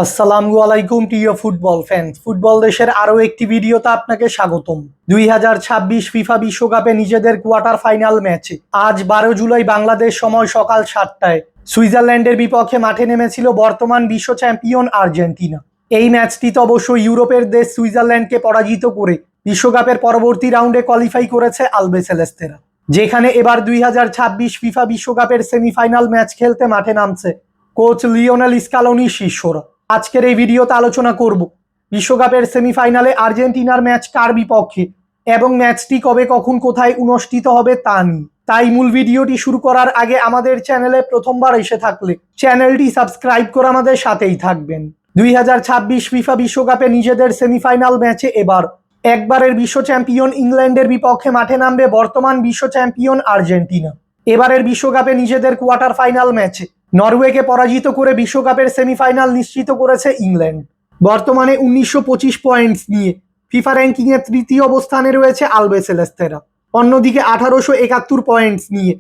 আসসালামু আলাইকুম প্রিয় ফুটবল ফ্যান্স। ফুটবল দেশের আরও একটি ভিডিওতে আপনাকে স্বাগতম। 2026 ফিফা বিশ্বকাপে নিজেদের কোয়ার্টার ফাইনাল ম্যাচে আজ 12 জুলাই বাংলাদেশ সময় সকাল 7টায় সুইজারল্যান্ডের বিপক্ষে মাঠে নেমেছিল বর্তমান বিশ্ব চ্যাম্পিয়ন আর্জেন্টিনা। এই ম্যাচটিতে অবশ্য ইউরোপের দেশ সুইজারল্যান্ডকে পরাজিত করে বিশ্বকাপের পরবর্তী রাউন্ডে কোয়ালিফাই করেছে আলবিসেলেস্তেরা, যেখানে এবার 2026 ফিফা বিশ্বকাপের সেমিফাইনাল ম্যাচ খেলতে মাঠে নামছে কোচ লিওনেল স্কালোনির শিষ্যরা। আজকের এই ভিডিওতে আলোচনা করব বিশ্বকাপের সেমিফাইনালে আর্জেন্টিনার ম্যাচ কার বিপক্ষে এবং ম্যাচটি কবে কখন কোথায় অনুষ্ঠিত হবে তা নিয়ে। তাই মূল ভিডিওটি শুরু করার আগে আমাদের চ্যানেলে প্রথমবার এসে থাকলে চ্যানেলটি সাবস্ক্রাইব করে আমাদের সাথেই থাকবেন। 2026 ফিফা বিশ্বকাপে নিজেদের সেমিফাইনাল ম্যাচে এবার একবারের বিশ্ব চ্যাম্পিয়ন ইংল্যান্ডের বিপক্ষে মাঠে নামবে বর্তমান বিশ্ব চ্যাম্পিয়ন আর্জেন্টিনা। এবারের বিশ্বকাপে নিজেদের কোয়ার্টার ফাইনাল ম্যাচে নরওয়েকে পরাজিত করে বিশ্বকাপের সেমিফাইনাল নিশ্চিত করেছে ইংল্যান্ড। বর্তমানে 1925 পয়েন্টস নিয়ে ফিফা র্যাঙ্কিংয়ে তৃতীয় অবস্থানে রয়েছে আলবিসেলেস্তেরা। অন্যদিকে 1871 পয়েন্টস নিয়ে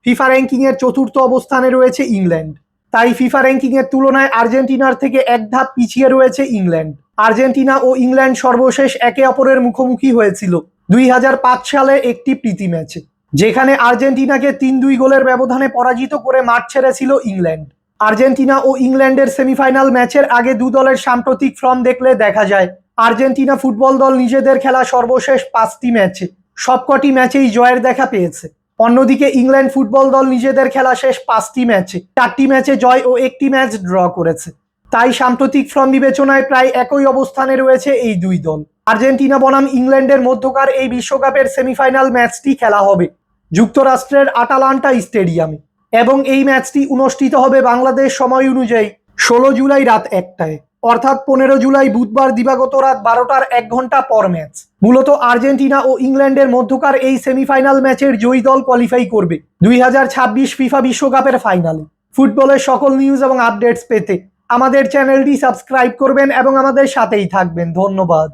ফিফা র্যাঙ্কিংয়ের চতুর্থ অবস্থানে রয়েছে ইংল্যান্ড। তাই ফিফা র্যাঙ্কিংয়ের তুলনায় আর্জেন্টিনার থেকে এক ধাপ পিছিয়ে রয়েছে ইংল্যান্ড। আর্জেন্টিনা ও ইংল্যান্ড সর্বশেষ একে অপরের মুখোমুখি হয়েছিল 2005 সালে একটি প্রীতি ম্যাচে, যেখানে আর্জেন্টিনাকে 3-2 গোলের ব্যবধানে পরাজিত করে মাঠ ছেড়েছিল ইংল্যান্ড। আর্জেন্টিনা ও ইংল্যান্ডের সেমিফাইনাল ম্যাচের আগে দু দলের সাম্প্রতিক ফর্ম দেখলে দেখা যায় আর্জেন্টিনা ফুটবল দল নিজেদের খেলা সর্বশেষ 5টি ম্যাচে সবকটি ম্যাচেই জয়ের দেখা পেয়েছে। অন্যদিকে ইংল্যান্ড ফুটবল দল নিজেদের খেলা শেষ 5টি ম্যাচে 4টি ম্যাচে জয় ও একটি ম্যাচ ড্র করেছে। তাই সাম্প্রতিক ফর্ম বিবেচনায় প্রায় একই অবস্থানে রয়েছে এই দুই দল। আর্জেন্টিনা বনাম ইংল্যান্ডের মধ্যকার এই বিশ্বকাপের সেমিফাইনাল ম্যাচটি খেলা হবে যুক্তরাষ্ট্রের আটালান্টা স্টেডিয়ামে এবং এই ম্যাচটি অনুষ্ঠিত হবে বাংলাদেশ সময় অনুযায়ী 16 জুলাই রাত 1টায়, অর্থাৎ 15 জুলাই বুধবার দিবাগত রাত 12টার 1 ঘন্টা পর ম্যাচ। মূলত আর্জেন্টিনা ও ইংল্যান্ডের মধ্যকার এই সেমিফাইনাল ম্যাচের জয়ী দল কোয়ালিফাই করবে 2026 ফিফা বিশ্বকাপের ফাইনালে। ফুটবলের সকল নিউজ এবং আপডেটস পেতে আমাদের চ্যানেলটি সাবস্ক্রাইব করবেন এবং আমাদের সাথেই থাকবেন। ধন্যবাদ।